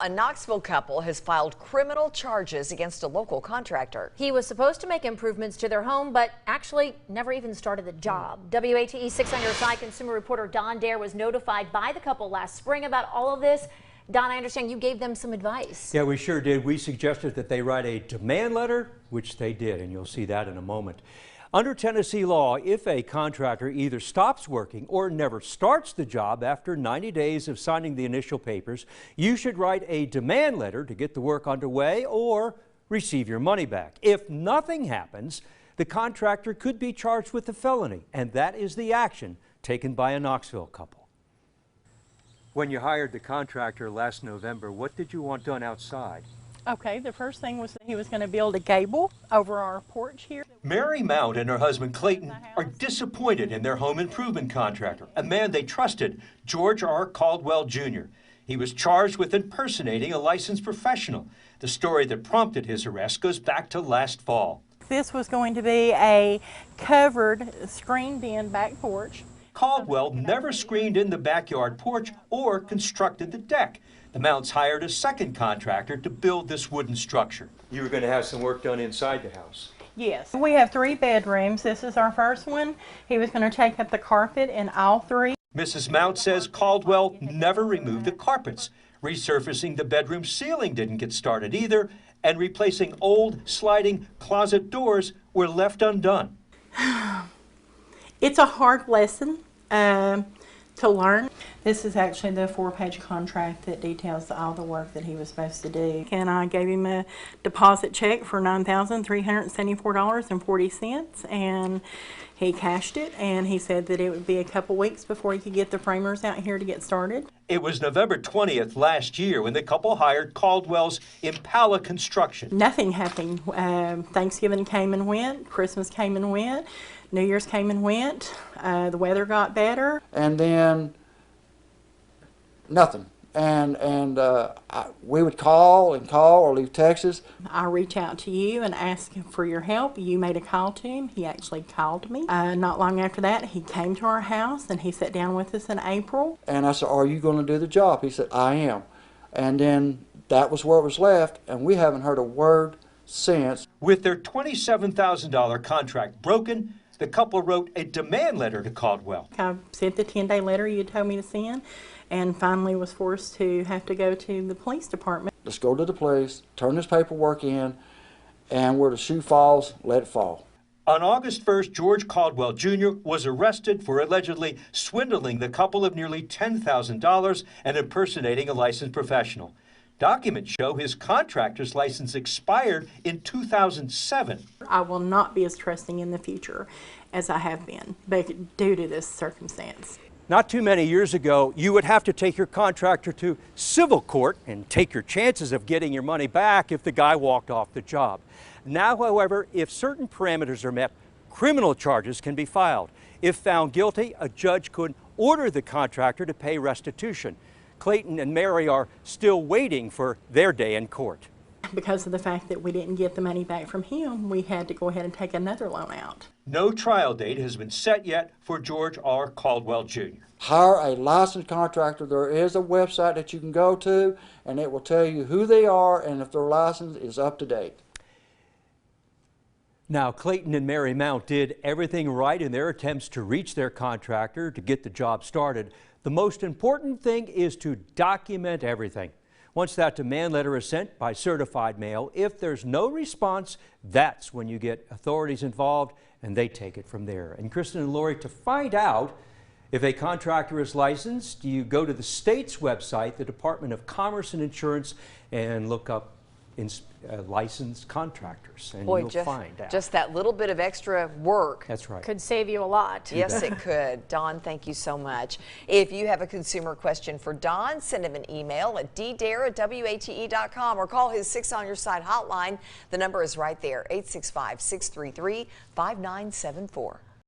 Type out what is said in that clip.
A Knoxville couple has filed criminal charges against a local contractor. He was supposed to make improvements to their home, but actually never even started the job. WATE 6 on Your Side consumer reporter Don Dare was notified by the couple last spring about all of this. Don, I understand you gave them some advice. Yeah, we sure did. We suggested that they write a demand letter, which they did, and you'll see that in a moment. Under Tennessee law, if a contractor either stops working or never starts the job after 90 days of signing the initial papers, you should write a demand letter to get the work underway or receive your money back. If nothing happens, the contractor could be charged with a felony, and that is the action taken by a Knoxville couple. When you hired the contractor last November, what did you want done outside? Okay, the first thing was that he was going to build a gable over our porch here. Mary Mount and her husband Clayton are disappointed in their home improvement contractor, a man they trusted, George R. Caldwell Jr. He was charged with impersonating a licensed professional. The story that prompted his arrest goes back to last fall. This was going to be a covered, screened-in back porch. Caldwell never screened in the backyard porch or constructed the deck. The Mounts hired a second contractor to build this wooden structure. You were going to have some work done inside the house. Yes. We have 3 bedrooms. This is our first one. He was going to take up the carpet in all 3. Mrs. Mount says Caldwell never removed the carpets. Resurfacing the bedroom ceiling didn't get started either, and replacing old sliding closet doors were left undone. It's a hard lesson to learn. This is actually the 4-page contract that details all the work that he was supposed to do. And I gave him a deposit check for $9,374.40, and he cashed it, and he said that it would be a couple weeks before he could get the framers out here to get started. It was November 20th last year when the couple hired Caldwell's Impala Construction. Nothing happened. Thanksgiving came and went, Christmas came and went, New Year's came and went, the weather got better. And then nothing. We would call or leave texts. I reach out to you and ask for your help. You made a call to him. He actually called me. Not long after that, he came to our house and he sat down with us in April. And I said, "Are you going to do the job?" He said, "I am." And then that was where it was left, and we haven't heard a word since. With their $27,000 contract broken, the couple wrote a demand letter to Caldwell. I sent the 10-day letter you told me to send, and finally was forced to have to go to the police department. Let's go to the police, turn this paperwork in, and where the shoe falls, let it fall. On August 1st, George Caldwell Jr. was arrested for allegedly swindling the couple of nearly $10,000 and impersonating a licensed professional. Documents show his contractor's license expired in 2007. I will not be as trusting in the future as I have been due to this circumstance. Not too many years ago, you would have to take your contractor to civil court and take your chances of getting your money back if the guy walked off the job. Now, however, if certain parameters are met, criminal charges can be filed. If found guilty, a judge could order the contractor to pay restitution. Clayton and Mary are still waiting for their day in court. Because of the fact that we didn't get the money back from him, we had to go ahead and take another loan out. No trial date has been set yet for George R. Caldwell Jr. Hire a licensed contractor. There is a website that you can go to, and it will tell you who they are and if their license is up to date. Now, Clayton and Mary Mount did everything right in their attempts to reach their contractor to get the job started. The most important thing is to document everything. Once that demand letter is sent by certified mail, if there's no response, that's when you get authorities involved and they take it from there. And Kristen and Lori, to find out if a contractor is licensed, you go to the state's website, the Department of Commerce and Insurance, and look up licensed contractors, and you'll find out. Just that little bit of extra work. That's right. Could save you a lot. Yes, it could. Don, thank you so much. If you have a consumer question for Don, send him an email at ddare@wate.com or call his 6 on Your Side hotline. The number is right there, 865-633-5974.